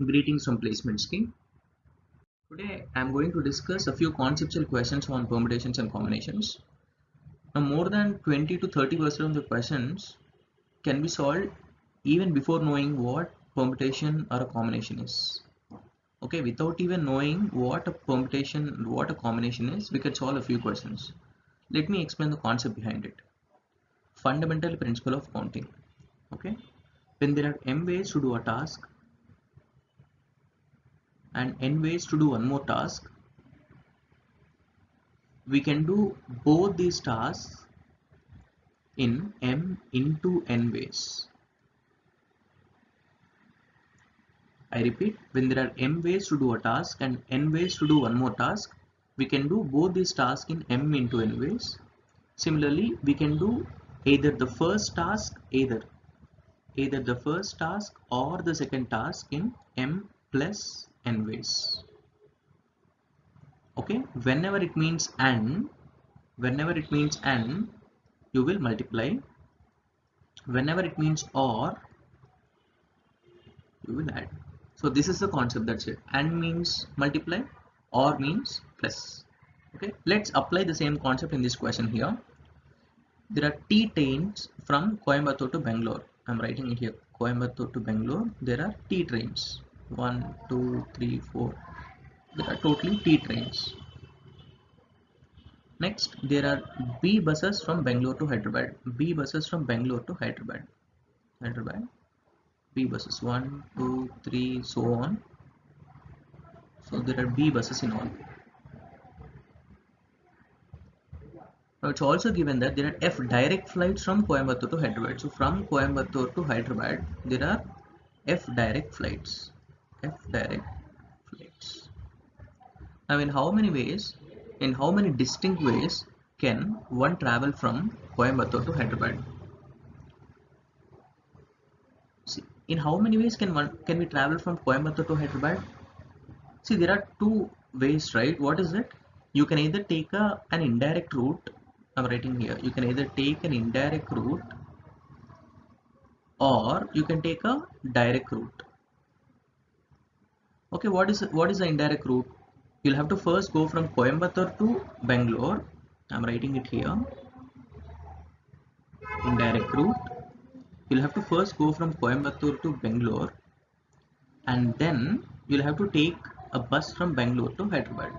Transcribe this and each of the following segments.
Greetings from Placement Scheme. Today I am going to discuss a few conceptual questions on permutations and combinations. Now more than 20 to 30% of the questions can be solved even before knowing what permutation or a combination is. Okay, without even knowing what a permutation, what a combination is, we can solve a few questions. Let me explain the concept behind it. Fundamental principle of counting. Okay, when there are m ways to do a task and n ways to do one more task, we can do both these tasks in m into n ways. I repeat, when there are m ways to do a task and n ways to do one more task, we can do both these tasks in m into n ways. Similarly, we can do either the first task, either the first task or the second task in m plus n ways. Okay, whenever it means and, you will multiply. Whenever it means or, you will add. So this is the concept, that's it. And means multiply, or means plus. Okay, let's apply the same concept in this question here. There are T trains from Coimbatore to Bangalore. I'm writing it here, Coimbatore to Bangalore. There are T trains, 1 2 3 4. There are totally T trains. Next, there are B buses from Bangalore to Hyderabad. B buses from Bangalore to Hyderabad. B buses, 1 2 3, so on. So there are B buses in all. Now it's also given that there are F direct flights from Coimbatore to Hyderabad. So from Coimbatore to Hyderabad, there are F direct flights. Now in how many distinct ways can one travel from Coimbatore to Hyderabad? See, in how many ways can we travel from Coimbatore to Hyderabad? See, there are two ways, right? What is it? You can either take an indirect route. I'm writing here. You can either take an indirect route or you can take a direct route. Okay, what is the indirect route? You'll have to first go from Coimbatore to Bangalore. I'm writing it here. Indirect route. You'll have to first go from Coimbatore to Bangalore, and then you'll have to take a bus from Bangalore to Hyderabad.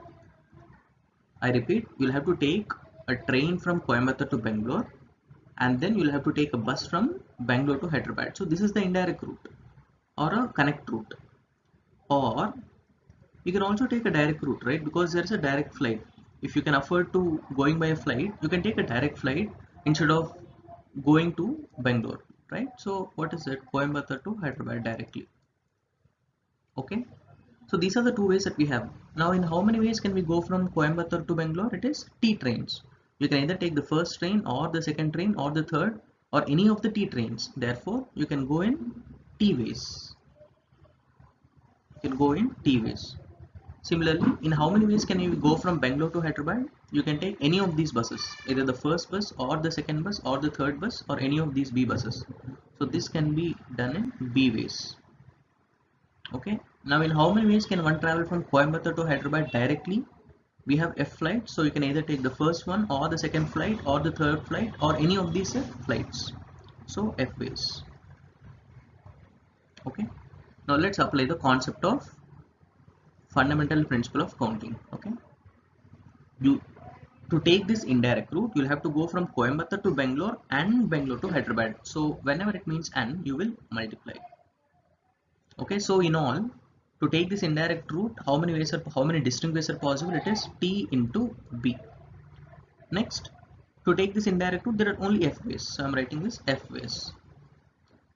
I repeat, you'll have to take a train from Coimbatore to Bangalore, and then you'll have to take a bus from Bangalore to Hyderabad. So this is the indirect route or a connect route. Or you can also take a direct route, right? Because there's a direct flight. If you can afford to going by a flight, you can take a direct flight instead of going to Bangalore, right? So what is it? Coimbatore to Hyderabad directly. Okay. So these are the two ways that we have. Now in how many ways can we go from Coimbatore to Bangalore? It is T trains. You can either take the first train or the second train or the third or any of the T trains. Therefore, you can go in T ways. Similarly, in how many ways can you go from Bangalore to Hyderabad? You can take any of these buses, either the first bus or the second bus or the third bus or any of these B buses. So this can be done in B ways. Okay. Now in how many ways can one travel from Coimbatore to Hyderabad directly? We have F flights, so you can either take the first one or the second flight or the third flight or any of these flights. So F ways. Okay. Now let's apply the concept of fundamental principle of counting. Okay. To take this indirect route, you'll have to go from Coimbatore to Bangalore and Bangalore to Hyderabad. So whenever it means and, you will multiply. Okay, so in all, to take this indirect route, how many distinct ways are possible? It is T into B. Next, to take this indirect route, there are only F ways. So I'm writing this F ways.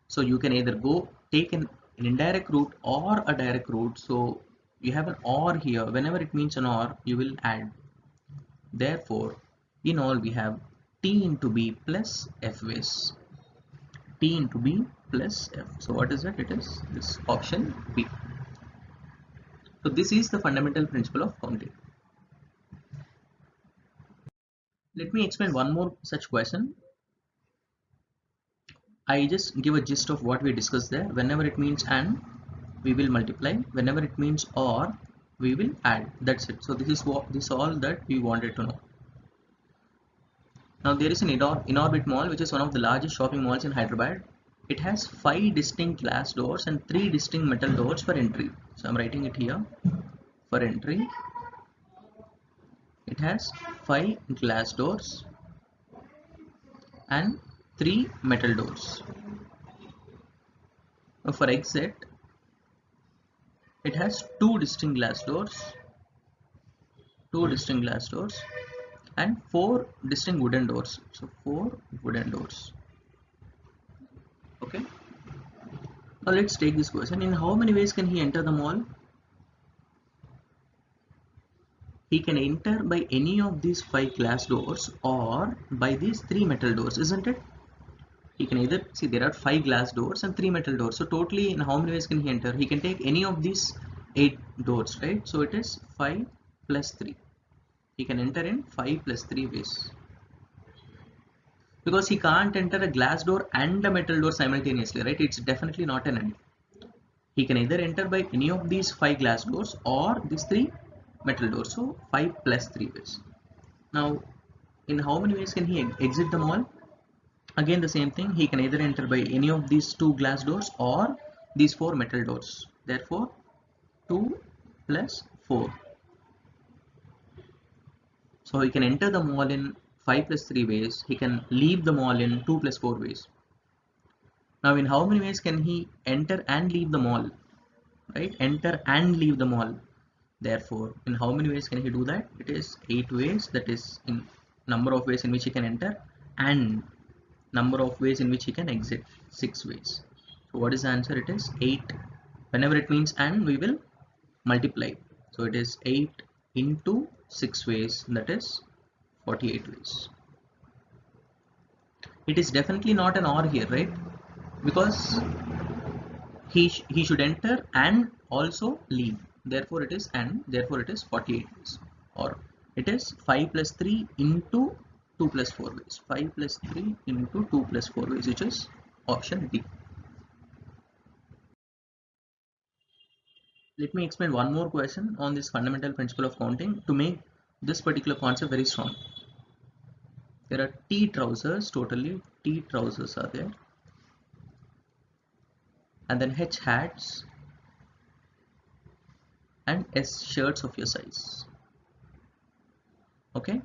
So you can either go take an indirect route or a direct route. So you have an or here. Whenever it means an or, you will add. Therefore, in all we have T into B plus F ways. T into B plus F. So what is it? It is this option B. So this is the fundamental principle of counting. Let me explain one more such question. I just give a gist of what we discussed there. Whenever it means and, we will multiply. Whenever it means or, we will add. That's it. So this is all that we wanted to know. Now there is an Inorbit Mall, which is one of the largest shopping malls in Hyderabad. It has 5 distinct glass doors and 3 distinct metal doors for entry. So I'm writing it here. For entry, it has 5 glass doors and 3 metal doors. Now for exit, it has 2 distinct glass doors, and 4 distinct wooden doors. So 4 wooden doors. Okay. Now let's take this question. In how many ways can he enter the mall? He can enter by any of these 5 glass doors or by these 3 metal doors, isn't it? He can either, see, there are 5 glass doors and 3 metal doors. So totally in how many ways can he enter? He can take any of these 8 doors, right? So it is 5 plus 3. He can enter in 5 plus 3 ways. Because he can't enter a glass door and a metal door simultaneously, right? It's definitely not an AND. He can either enter by any of these 5 glass doors or these 3 metal doors. So 5 plus 3 ways. Now, in how many ways can he exit the mall? Again the same thing. He can either enter by any of these 2 glass doors or these 4 metal doors. Therefore, 2 plus 4. So he can enter the mall in 5 plus 3 ways. He can leave the mall in 2 plus 4 ways. Now in how many ways can he enter and leave the mall? Right? Enter and leave the mall. Therefore, in how many ways can he do that? It is 8 ways. That is in number of ways in which he can enter, and number of ways in which he can exit, 6 ways. So what is the answer? It is 8. Whenever it means and, we will multiply. So it is 8 into 6 ways, that is 48 ways. It is definitely not an or here, right? Because he should enter and also leave. Therefore it is and, therefore it is 48 ways. Or it is 5 plus 3 into 2 plus 4 ways. 5 plus 3 into 2 plus 4 ways, which is option D. Let me explain one more question on this fundamental principle of counting to make this particular concept very strong. There are T trousers, totally T trousers are there, and then H hats and S shirts of your size. Okay.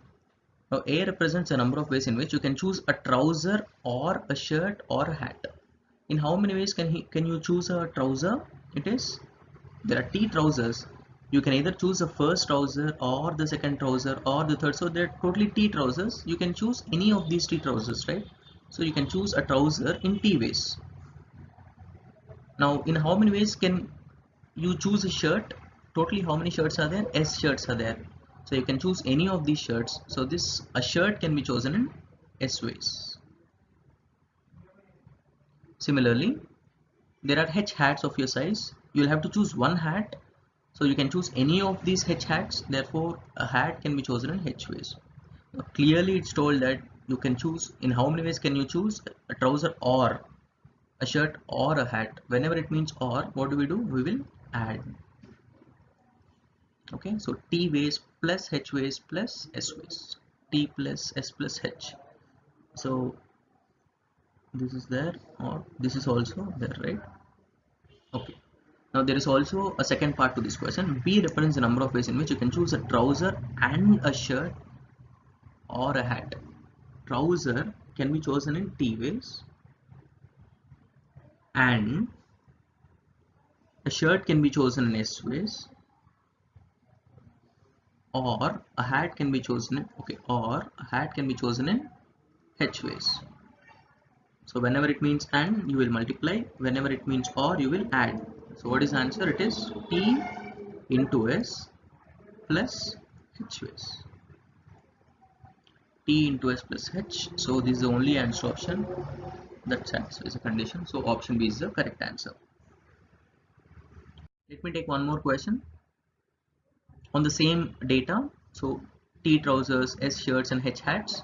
Now A represents a number of ways in which you can choose a trouser or a shirt or a hat. In how many ways can you choose a trouser? It is, there are T trousers. You can either choose the first trouser or the second trouser or the third. So there are totally T trousers. You can choose any of these T trousers, right? So you can choose a trouser in T ways. Now in how many ways can you choose a shirt? Totally how many shirts are there? S shirts are there. So you can choose any of these shirts. So a shirt can be chosen in S ways. Similarly, there are H hats of your size. You'll have to choose one hat. So you can choose any of these H hats. Therefore, a hat can be chosen in H ways. Now, clearly it's told that you can choose, in how many ways can you choose a trouser or a shirt or a hat. Whenever it means or, what do? We will add. Okay, so T ways plus H ways plus S ways. T plus S plus H. So this is there, or this is also there, right? Okay. Now there is also a second part to this question. B represents the number of ways in which you can choose a trouser and a shirt or a hat. Trouser can be chosen in T ways, and a shirt can be chosen in S ways, or a hat can be chosen in, or a hat can be chosen in H ways. So whenever it means and, you will multiply. Whenever it means or, you will add. So what is the answer? It is T into S plus H ways. T into S plus H. So this is the only answer option that satisfies the condition. So option B is the correct answer. Let me take one more question on the same data. So T trousers, S shirts and H hats.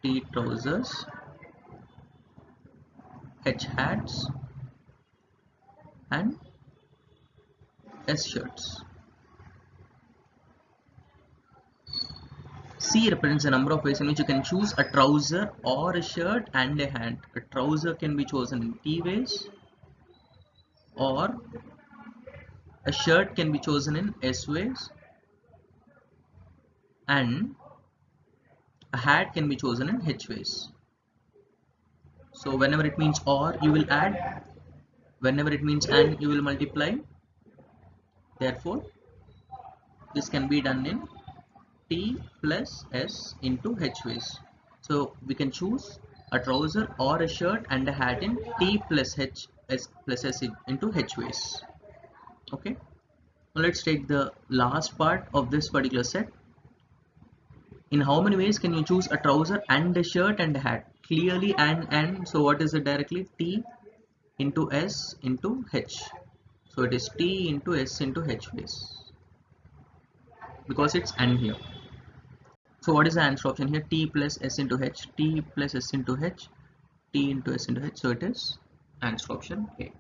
T trousers, H hats and S shirts. C represents the number of ways in which you can choose a trouser or a shirt and a hat. A trouser can be chosen in T ways, or a shirt can be chosen in S ways, and a hat can be chosen in H ways. So whenever it means or, you will add. Whenever it means and, you will multiply. Therefore, this can be done in T plus S into H ways. So we can choose a trouser or a shirt and a hat in T plus H S plus S into H ways. Okay. Now let's take the last part of this particular set. In how many ways can you choose a trouser and a shirt and a hat? Clearly and, so what is it directly? T into S into H. So it is T into S into H ways, because it's and here. So what is the answer option here? T plus S into H, T plus S into H, T into S into H. So it is answer option A.